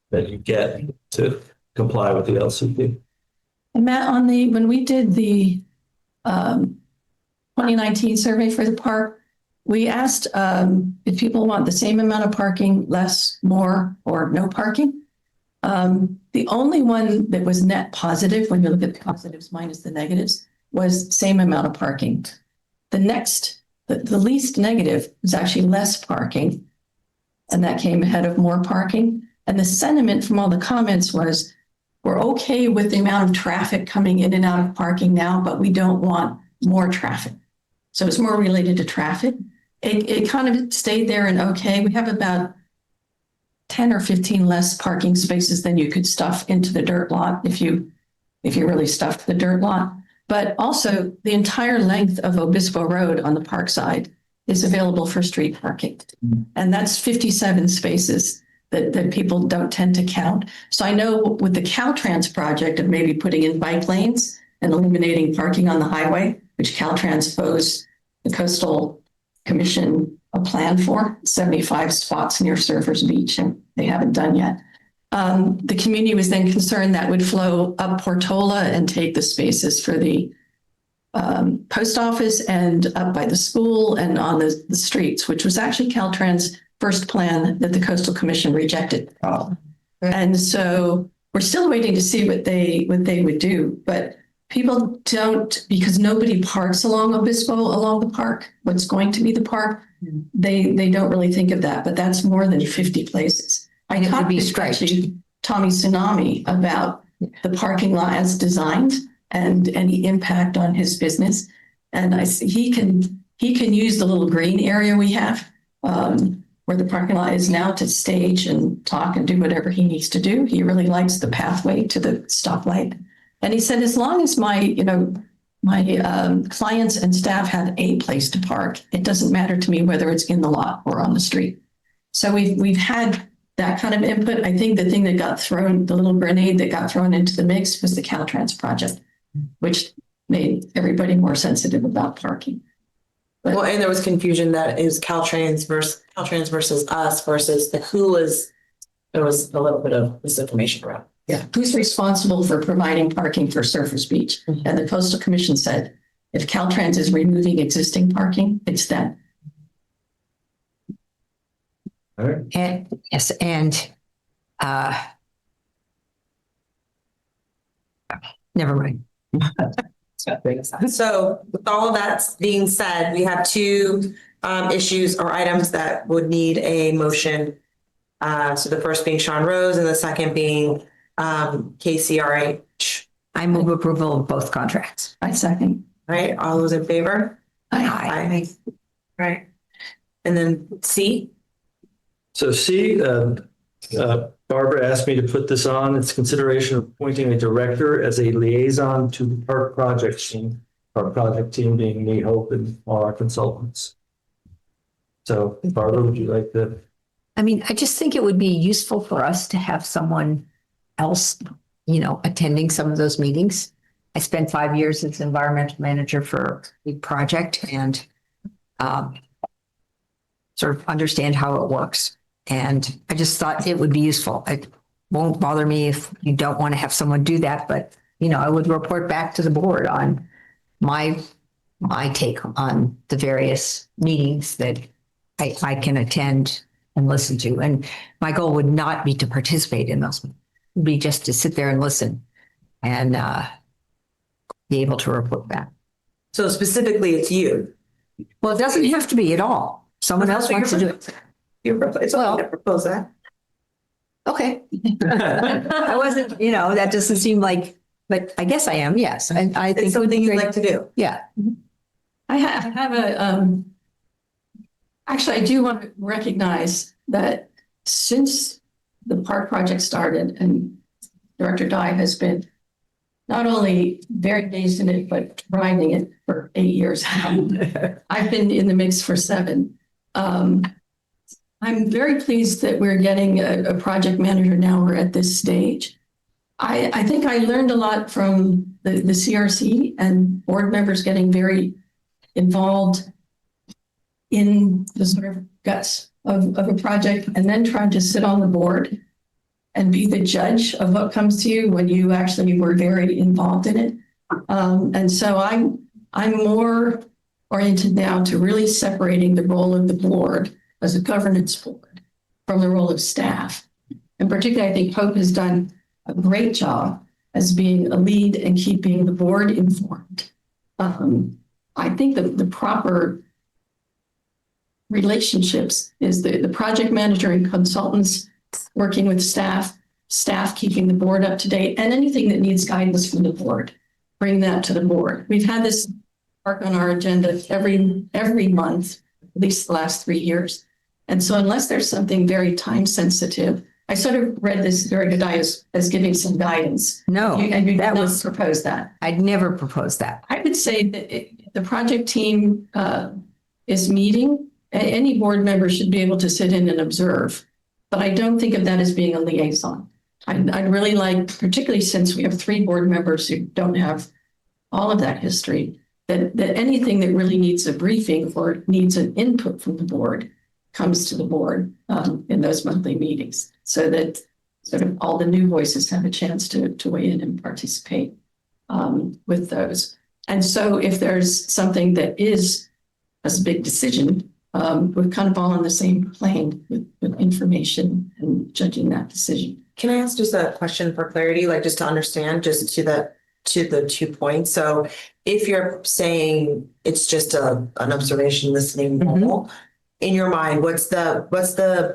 that you get to comply with the LCP. And Matt, when we did the 2019 survey for the park, we asked if people want the same amount of parking, less, more, or no parking. The only one that was net positive, when you look at the positives minus the negatives, was same amount of parking. The next, the least negative was actually less parking, and that came ahead of more parking. And the sentiment from all the comments was, we're okay with the amount of traffic coming in and out of parking now, but we don't want more traffic. So it's more related to traffic. It kind of stayed there and okay. We have about 10 or 15 less parking spaces than you could stuff into the dirt lot if you really stuffed the dirt lot. But also the entire length of Obispo Road on the park side is available for street parking. And that's 57 spaces that people don't tend to count. So I know with the Caltrans project of maybe putting in bike lanes and eliminating parking on the highway, which Caltrans posed the Coastal Commission a plan for, 75 spots near Surfers Beach, and they haven't done yet. The community was then concerned that would flow up Portola and take the spaces for the post office and up by the school and on the streets, which was actually Caltrans' first plan that the Coastal Commission rejected. Oh. And so we're still waiting to see what they would do, but people don't, because nobody parks along Obispo, along the park, what's going to be the park, they don't really think of that, but that's more than 50 places. And it would talked be to striped. actually Tommy Tsunami about the parking lot as designed and any impact on his business. And he can use the little green area we have, where the parking lot is now, to stage and talk and do whatever he needs to do. He really likes the pathway to the stoplight. And he said, as long as my clients and staff have a place to park, it doesn't matter to me whether it's in the lot or on the street. So we've had that kind of input. I think the thing that got thrown, the little grenade that got thrown into the mix, was the Caltrans project, which made everybody more sensitive about parking. Well, and there was confusion that it was Caltrans versus us versus the there was a little bit of misinformation around. Yeah. Who's responsible for providing parking for Surfers Beach? And the Coastal Commission said, if Caltrans is removing existing parking, it's them. All right. And yes, and never mind. So with all of that being said, we have two issues or items that would need a motion. So the first being Sean Rose and the second being KCRH. I move approval of both contracts. I second. All right, all those in favor? Aye. Right. And then C, So C, Barbara asked me to put this on. It's consideration of appointing a director as a liaison to the park project team. Our project team being me, Hope, and all our consultants. So Barbara, would you like to? I mean, I just think it would be useful for us to have someone else, you know, attending some of those meetings. I spent 5 years as environmental manager for a big project and sort of understand how it works. And I just thought it would be useful. It won't bother me if you don't want to have someone do that, but, you know, I would report back to the board on my take on the various meetings that I can attend and listen to. And my goal would not be to participate in those. It would be just to sit there and listen and be able to report back. so specifically it's you. Well, it doesn't have to be at all. Someone else wants to do it. It's okay to propose that. Okay. I wasn't, you know, that doesn't seem like, but I guess I am, yes. And I think It's it would something be you'd great. like to do. Yeah. I have a, actually, I do want to recognize that since the park project started and Director Dye has been not only very engaged in it, but driving it for 8 years. I've been in the mix for 7. I'm very pleased that we're getting a project manager now. We're at this stage. I think I learned a lot from the CRC and board members getting very involved in the sort of guts of a project and then trying to sit on the board and be the judge of what comes to you when you actually were very involved in it. And so I'm more oriented now to really separating the role of the board as a governance board from the role of staff. And particularly, I think Hope has done a great job as being a lead and keeping the board informed. I think the proper relationships is the project manager and consultants working with staff keeping the board up to date, and anything that needs guidance from the board, bring that to the board. We've had this work on our agenda every month, at least the last 3 years. And so unless there's something very time sensitive, I sort of read this very good as giving some guidance. No, And you did that not was, propose that. I'd never proposed that. I would say that the project team is meeting. Any board member should be able to sit in and observe, but I don't think of that as being a liaison. I'd really like, particularly since we have 3 board members who don't have all of that history, that anything that really needs a briefing or needs an input from the board comes to the board in those monthly meetings, so that sort of all the new voices have a chance to weigh in and participate with those. And so if there's something that is a big decision, we're kind of all on the same plane with information and judging that decision. Can I ask just a question for clarity, like just to understand, just to the 2 points? So if you're saying it's just an observation, listening role, in your mind, what's the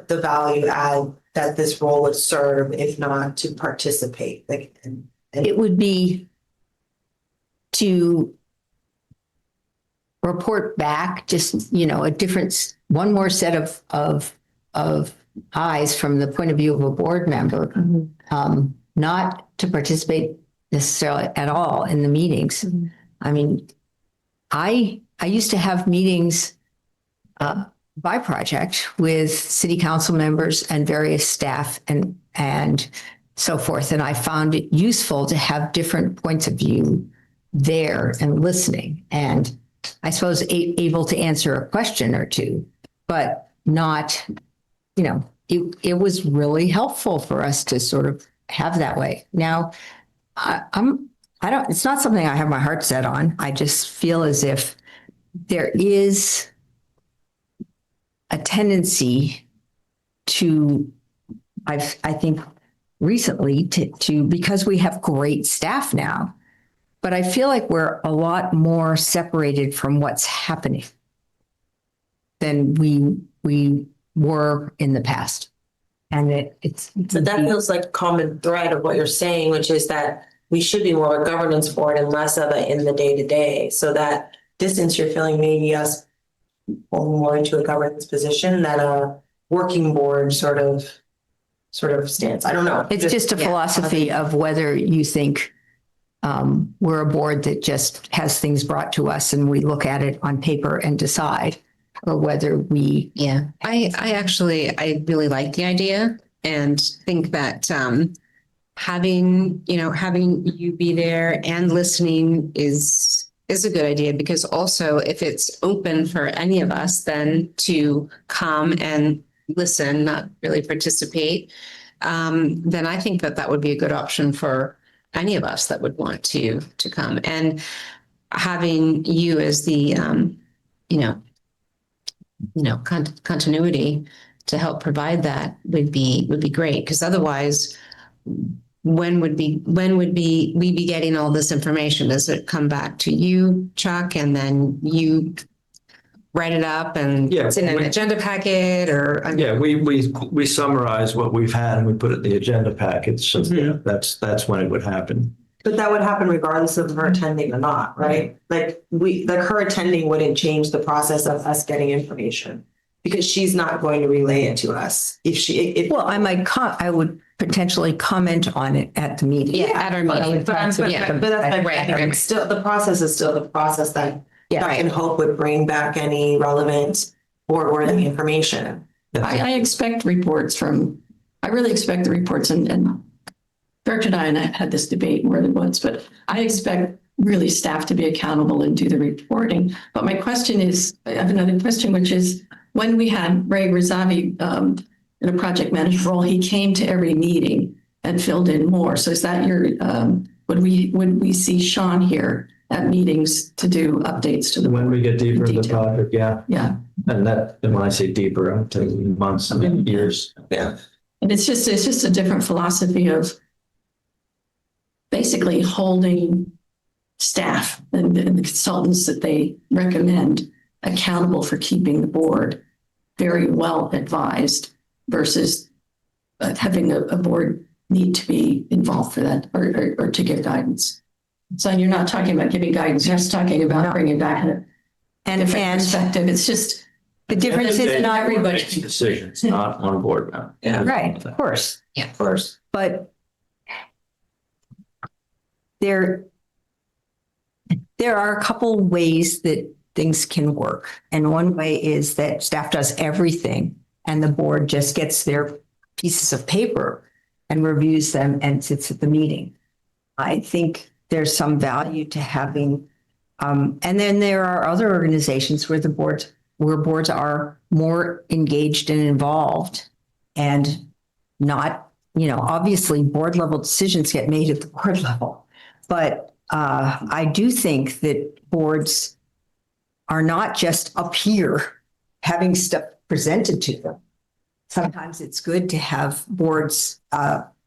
value add that this role would serve, if not to participate? Like, It would be to report back, just, you know, one more set of eyes from the point of view of a board member, not to participate necessarily at all in the meetings. I mean, I used to have meetings by project with city council members and various staff and so forth. And I found it useful to have different points of view there and listening. And I suppose able to answer a question or two, but not, you know, it was really helpful for us to sort of have that way. Now, it's not something I have my heart set on. I just feel as if there is a tendency to, I think recently to because we have great staff now, but I feel like we're a lot more separated from what's happening than we were in the past. And it's But that feels like a common thread of what you're saying, which is that we should be more of a governance board and less of it in the day-to-day. So that distance you're feeling maybe us going more into a governance position than a working board sort of stance. I don't know. It's just a philosophy of whether you think we're a board that just has things brought to us and we look at it on paper and decide, or whether we. Yeah, I really like the idea and think that having you be there and listening is a good idea, because also if it's open for any of us then to come and listen, not really participate, then I think that would be a good option for any of us that would want to come. And having you as the continuity to help provide that would be great, because otherwise when would we be getting all this information? Does it come back to you, Chuck, and then you write it up and Yeah, it's in an agenda packet, or? Yeah, we summarize what we've had and we put it in the agenda packet. So yeah, that's when it would happen. But that would happen regardless of her attending or not, right? Like her attending wouldn't change the process of us getting information, because she's not going to relay it to us. Well, I would potentially comment on it at the meeting. Yeah, at our meeting. But that's my Right. point. Still, the process is still the process that Yeah. I can hope would bring back any relevant board-worthy information. I expect reports I really expect the reports, and Director and I had this debate more than once, but I expect really staff to be accountable and do the reporting. But my question is, I have another question, which is, when we had Ray Razavi in a project manager role, he came to every meeting and filled in more. So is that would we see Sean here at meetings to do updates to the When board? we get deeper in the Detail. project, yeah. Yeah. And when I say deeper, I'm taking months and years. Yeah. And it's just a different philosophy of basically holding staff and the consultants that they recommend accountable for keeping the board very well advised, versus having a board need to be involved for that, or to give guidance. So you're not talking about giving guidance, you're just talking about bringing back a different perspective. It's just The difference is not everybody. Makes decisions, not one board member. Yeah. Right, of course. Yeah. Of course. But there are a couple ways that things can work. And one way is that staff does everything and the board just gets their pieces of paper and reviews them and sits at the meeting. I think there's some value to having, and then there are other organizations where boards are more engaged and involved, and not, obviously board level decisions get made at the board level. But I do think that boards are not just up here having stuff presented to them. Sometimes it's good to have boards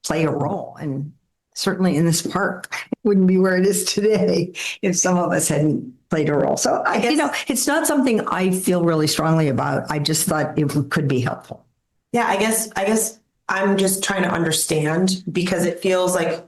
play a role, and certainly in this park, it wouldn't be where it is today if some of us hadn't played a role. So I guess, it's not something I feel really strongly about. I just thought it could be helpful. Yeah, I guess I'm just trying to understand, because it feels like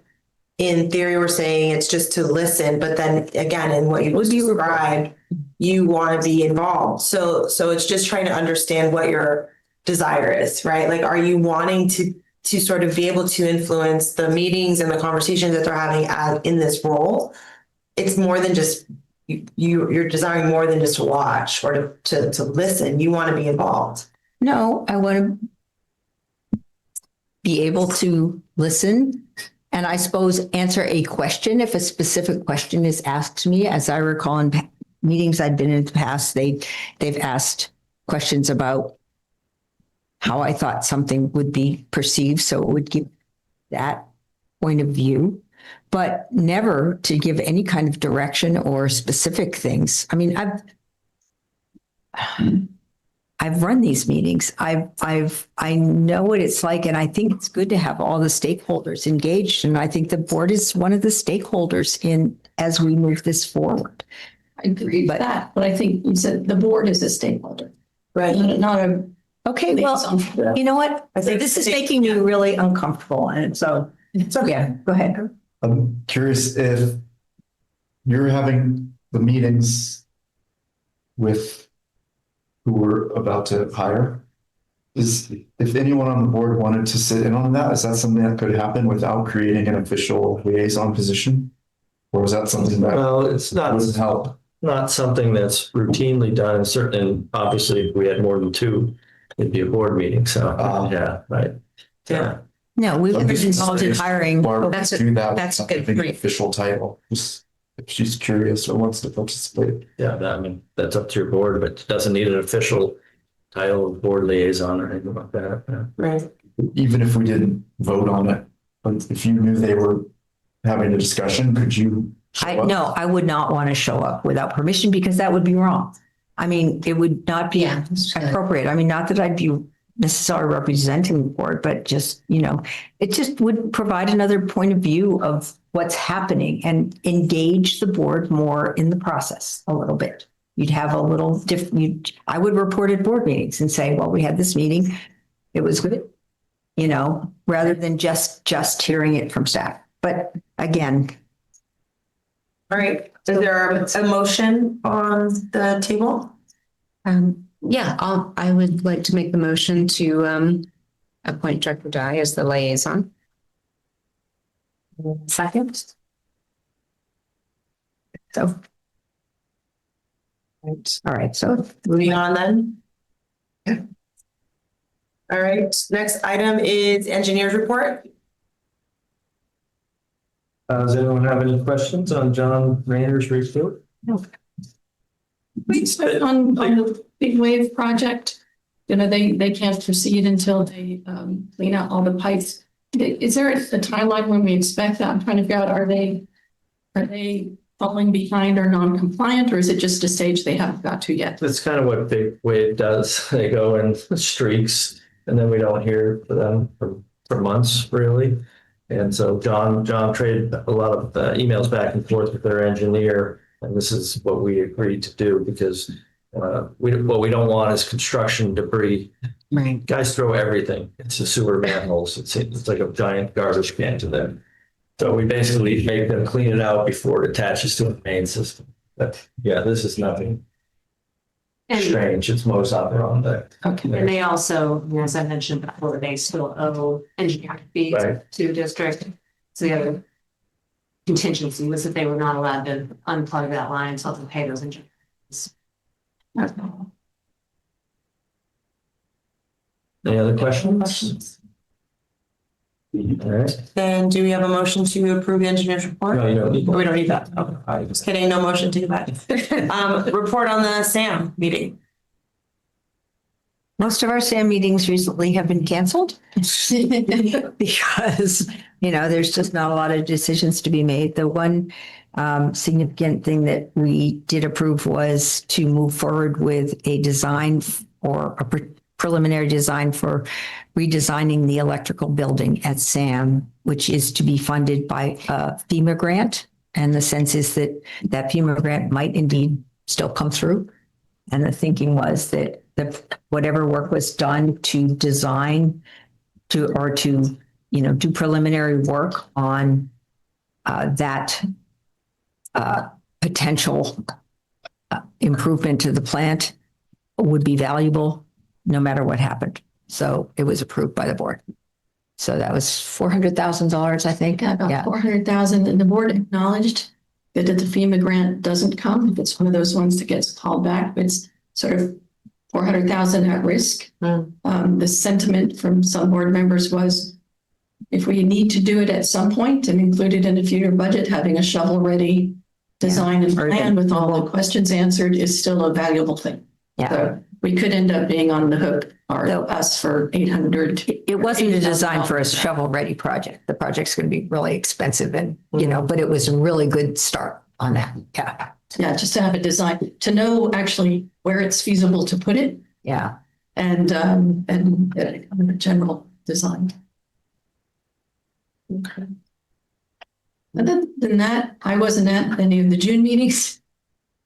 in theory we're saying it's just to listen, but then again, in what you described, you want to be involved. So it's just trying to understand what your desire is, right? Like, are you wanting to sort of be able to influence the meetings and the conversations that they're having in this role? It's more than just you're desiring more than just to watch or to listen. You want to be involved. No, I want to be able to listen and I suppose answer a question if a specific question is asked to me. As I recall in meetings I've been in the past, they've asked questions about how I thought something would be perceived. So it would give that point of view, but never to give any kind of direction or specific things. I mean, I've run these meetings. I know what it's like, and I think it's good to have all the stakeholders engaged. And I think the board is one of the stakeholders in as we move this forward. I agree with that, but I think you said the board is a stakeholder, Right. not a. Okay, well, you know what? I think- This is making me really uncomfortable, and so it's okay. Go ahead. I'm curious if you're having the meetings with who we're about to hire. If anyone on the board wanted to sit in on that, is that something that could happen without creating an official liaison position? Or is that something that Well, it's wouldn't help? not something that's routinely done. And certainly, obviously, if we had more than two, it'd be a board meeting. So, yeah, right. Yeah. No, we were I'm just involved in curious hiring. why we That's a- do that that's a without good having an point. official title. Just if she's curious or wants to participate. Yeah, I mean, that's up to your board, but it doesn't need an official title of board liaison or anything like that. Yeah. Right. Even if we didn't vote on it, but if you knew they were having a discussion, could you? show up? No, I would not want to show up without permission because that would be wrong. I mean, it would not be Yeah, that's good. appropriate. I mean, not that I'd be necessarily representing the board, but just, it just would provide another point of view of what's happening and engage the board more in the process a little bit. You'd have a little different, I would report at board meetings and say, well, we had this meeting. It was good, rather than just hearing it from staff. But again, All right. Is there a motion on the table? Yeah, I would like to make the motion to appoint Director Dye as the liaison. second. So. All right, so Moving on then. All right, next item is engineer's report. Does anyone have any questions on John Rayner's report? On the big wave project, they can't proceed until they clean out all the pipes. Is there a timeline when we expect that? I'm trying to figure out, are they falling behind or non-compliant, or is it just a stage they haven't got to yet? That's kind of what Big Wave does. They go in streaks and then we don't hear from them for months, really. And so John traded a lot of emails back and forth with their engineer. And this is what we agreed to do because what we don't want is construction debris. Right. Guys throw everything. It's a sewer manholes. It's like a giant garbage can to them. So we basically make them clean it out before it attaches to the main system. But yeah, this is nothing And, strange. It's most operandi. Okay. and they also, as I mentioned before, they still owe engineering fees Right. to the district. So the other contingency was that they were not allowed to unplug that line until they pay those engineers. Any other questions? All right. Then do we have a motion to approve the engineer's report? No, you don't need We don't need that. Okay. Just kidding. No motion to that. Report on the SAM meeting. most of our SAM meetings recently have been canceled because, there's just not a lot of decisions to be made. The one significant thing that we did approve was to move forward with a design or a preliminary design for redesigning the electrical building at SAM, which is to be funded by a FEMA grant. And the sense is that that FEMA grant might indeed still come through. And the thinking was that whatever work was done to design do preliminary work on that potential improvement to the plant would be valuable no matter what happened. So it was approved by the board. So that was $400,000, I think. Yeah, about 400,000, and the board acknowledged that if the FEMA grant doesn't come, if it's one of those ones that gets called back, it's sort of 400,000 at risk. The sentiment from some board members was, if we need to do it at some point and include it in a future budget, having a shovel-ready design and plan with all the questions answered is still a valuable thing. Yeah. So we could end up being on the hook, or No. us, for 800. It wasn't a design for a shovel-ready project. The project's going to be really expensive and, but it was a really good start on that. Yeah. Yeah, just to have a design, to know actually where it's feasible to put it. Yeah. and the general design. Okay. Other than that, I wasn't at any of the June meetings.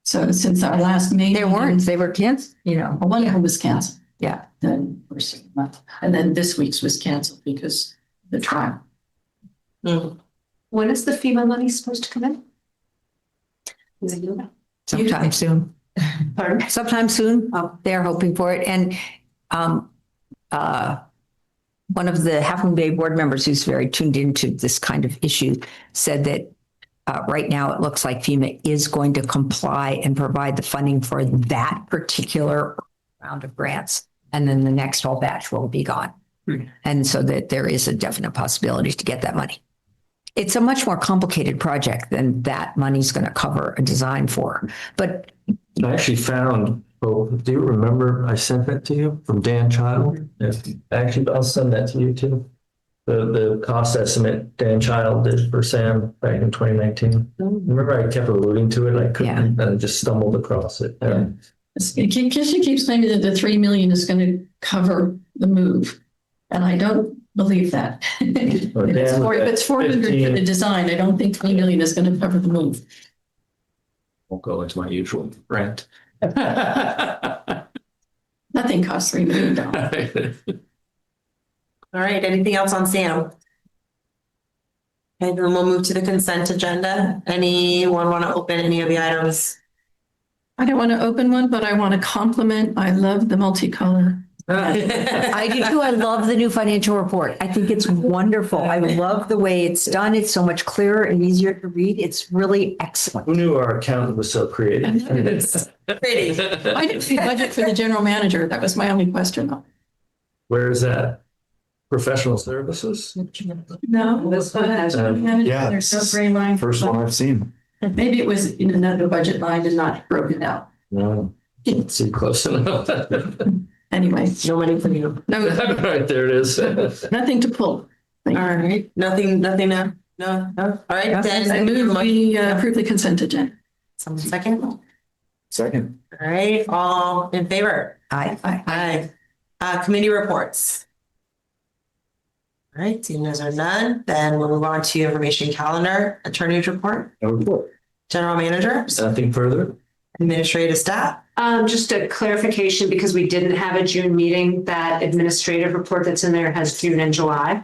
So since our last meeting. There weren't, they were canceled, you know. Well, one of them was canceled. Yeah. Then, and then this week's was canceled because of the trial. Mm. When is the FEMA money supposed to come in? Is it you? Sometime soon. Pardon? Sometime soon. Oh. They're hoping for it. And one of the Half Moon Bay board members who's very tuned into this kind of issue said that right now it looks like FEMA is going to comply and provide the funding for that particular round of grants. And then the next whole batch will be gone. And so that there is a definite possibility to get that money. It's a much more complicated project than that money's going to cover a design for. But I actually found, oh, do you remember I sent that to you from Dan Child? Yes. Actually, I'll send that to you too. The cost estimate Dan Child did for Sam back in 2019. Remember I kept alluding to it, I couldn't, and I just stumbled across it. She keeps claiming that the 3 million is going to cover the move. And I don't believe that. If it's 400 for the design, I don't think 3 million is going to cover the move. Won't go into my usual rant. Nothing costs $3 million. All right, anything else on Sam? Okay, then we'll move to the consent agenda. Anyone want to open any of the items? I don't want to open one, but I want to compliment. I love the multicolor. I do too. I love the new financial report. I think it's wonderful. I love the way it's done. It's so much clearer and easier to read. It's really excellent. Who knew our accountant was so creative? Pretty. I didn't see budget for the general manager. That was my only question though. Where is that? Professional services? No, this one has. Yeah. There's no gray line. First one I've seen. Maybe it was in another budget line and not broken out. No, let's see close enough. Anyway, No money for you. no, Right there it is. nothing to pull. All right, nothing now? No. All right, I then. move we approve the consent agenda. Someone second? Second. All right, all in favor? I Aye. Committee reports. All right, seeing as there are none, then we'll move on to information calendar, attorney's report, No report. general manager, Nothing further? administrative staff. Just a clarification, because we didn't have a June meeting, that administrative report that's in there has June and July,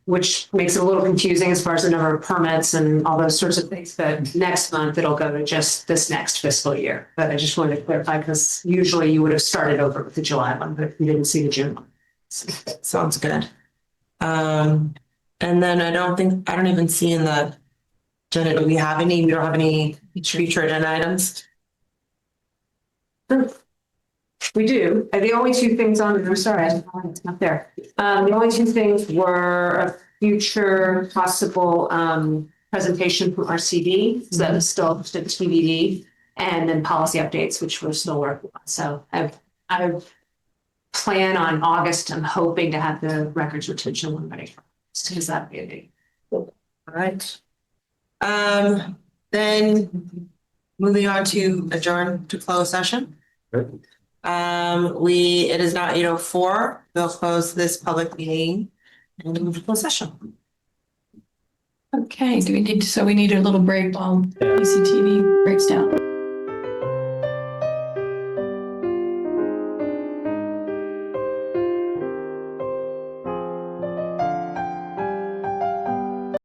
which makes it a little confusing as far as the number of permits and all those sorts of things. But next month, it'll go to just this next fiscal year. But I just wanted to clarify, because usually you would have started over with the July one, but you didn't see the June one. Sounds good. And then I don't even see in the agenda, do we have any, we don't have any future agenda items? We do. The only two things on, I'm sorry, it's not there. The only two things were a future possible presentation from RCD, so that is still just a TBD, and then policy updates, which we're still working on. So I plan on August. I'm hoping to have the records retention one ready. Because that'd be a big. All right. Then moving on to adjourn to close session. Right. It is now 8:04. We'll close this public meeting and move to closed session. Okay, so we need a little break while PCTV breaks down.